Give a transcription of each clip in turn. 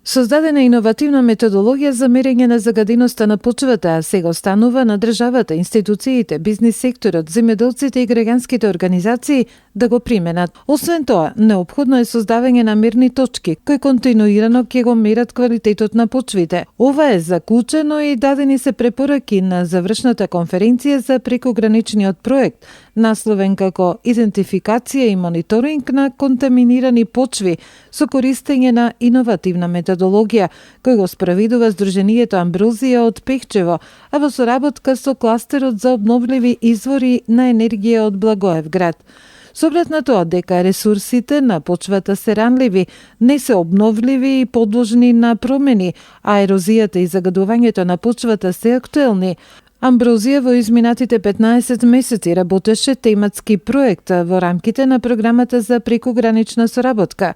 Создадена е иновативна методологија за мерење на загаденоста на почвата, а сега останува на државата, институциите, бизнис секторот, земјоделците и граѓанските организации да го применат. Освен тоа, неопходно е создавање на мерни точки кои континуирано ќе го мерат квалитетот на почвите. Ова е заклучено и дадени се препораки на завршната конференција за прекограничниот проект, насловен како идентификација и мониторинг на контаминирани почви со користење на иновативна методологија, кој го спроведува Сдруженијето Амброзија од Пехчево, а во соработка со кластерот за обновливи извори на енергија од Благоевград. Со оглед на тоа дека ресурсите на почвата се ранливи, не се обновливи и подложни на промени, а ерозијата и загадувањето на почвата се актуелни, Амброзија во изминатите 15 месеци работеше тематски проект во рамките на програмата за прекогранична соработка.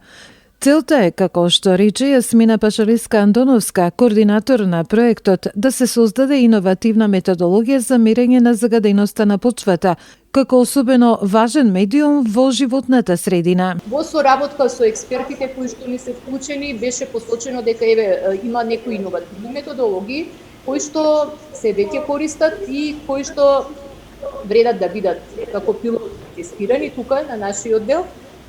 Целта е, како што рече Јасмина Пашалиска-Антоновска, координатор на проектот, да се создаде иновативна методологија за мерење на загаденоста на почвата, како особено важен медиум во животната средина. Во соработка со експертите кои што ни се вклучени, беше посочено дека има некои иновативни методологии кои што се веќе користат и кои што вредат да бидат како пилот тестирани тука на нашиот дел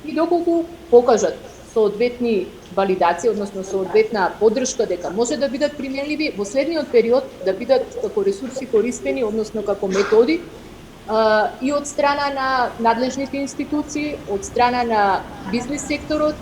и доколку покажат соодветни валидации, односно соодветна поддршка дека може да бидат применливи во следниот период да бидат како ресурси користени, односно како методи и од страна на надлежните институции, од страна на бизнис секторот,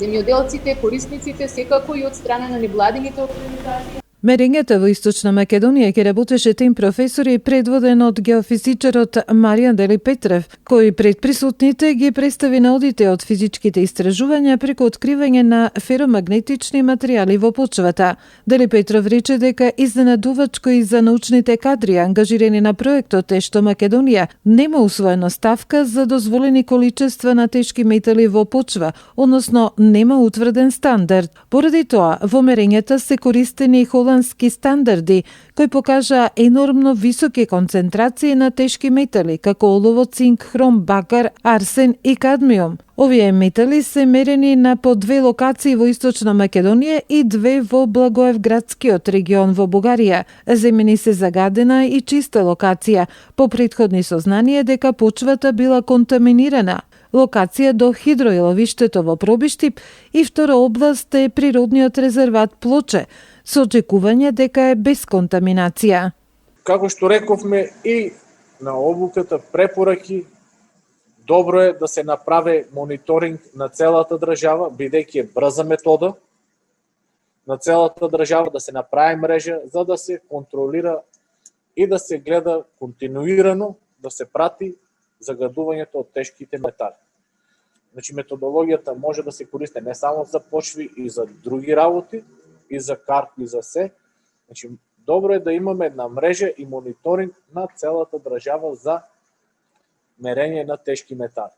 земјоделците, корисниците, секако и од страна на невладините организации. Мерењето во Источна Македонија ќе работеше тим професори предводен од геофизичарот Маријан Дели Петрев, кој пред присутните ги представи наудите од физичките истражувања преку откривање на феромагнетични материјали во почвата. Дели Петров рече дека изненадувачко и за научните кадри ангажирани на проектот е што Македонија нема усвоена ставка за дозволени количества на тешки метали во почва, односно нема утврден стандард. Поради тоа, во мерењата се користени холандски стандарди, кои покажа енормно високи концентрации на тешки метали, како олово, цинк, хром, бакар, арсен и кадмиум. Овие метали се мерени на по 2 локации во Источна Македонија и 2 во Благоевградскиот регион во Бугарија. Земени се загадена и чиста локација, по претходни сознанија дека почвата била контаминирана. Локација до хидроиловиштето во Пробиштип и втора област е природниот резерват Плоче, со очекување дека е без контаминација. Како што рековме и на обуката препораки, добро е да се направи мониторинг на целата држава, бидејќи е брза метода на целата држава, да се направи мрежа за да се контролира и да се гледа континуирано, да се прати загадувањето од тешките метали. Значи методологијата може да се користи не само за почви и за други работи, и за карти, и за се. Значи добро е да имаме една мрежа и мониторинг на целата држава за мерење на тешки метали.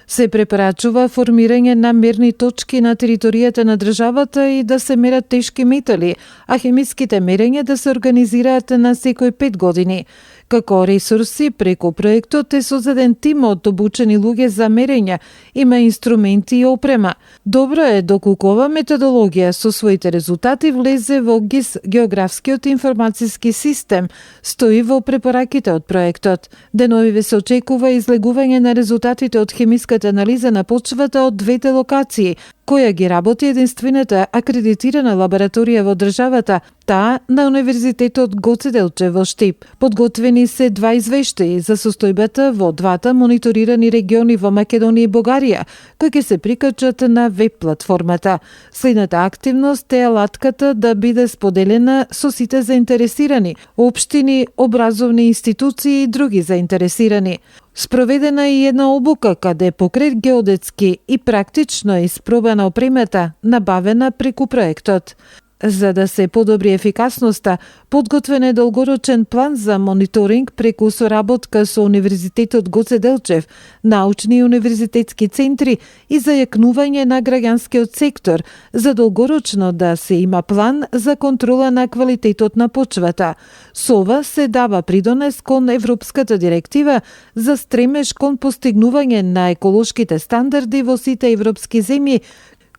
Се препорачува формирање на мерни точки на територијата на државата и да се мерат тешки метали, а хемиските мерења да се организираат на секој 5 години. Како ресурси, преку проектот е создаден тим од обучени луѓе за мерења, има инструменти и опрема. Добро е доколку ова методологија со своите резултати влезе во ГИС, географскиот информациски систем, стои во препораките од проектот. Деновиве се очекува излегување на резултатите од хемиската анализа на почвата од 2 локации, која ги работи единствената акредитирана лабораторија во државата, таа на Универзитетот Гоце Делчев во Штип. Подготвени се 2 извештаи за состојбата во 2 мониторирани региони во Македонија и Бугарија, кои ќе се прикачат на веб платформата. Следната активност е алатката да биде споделена со сите заинтересирани, општини, образовни институции и други заинтересирани. Спроведена е и една обука каде покрет геодетски и практично испробана опремата набавена преку проектот. За да се подобри ефикасноста, подготвен е долгорочен план за мониторинг преку соработка со Универзитетот Гоце Делчев, научни и универзитетски центри и зајакнување на граѓанскиот сектор, за долгорочно да се има план за контрола на квалитетот на почвата. Со ова се дава придонес кон Европската директива за стремеж кон постигнување на еколошките стандарди во сите европски земји,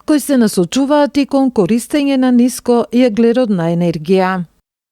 кои се насочуваат и кон користење на ниско и еглеродна енергија.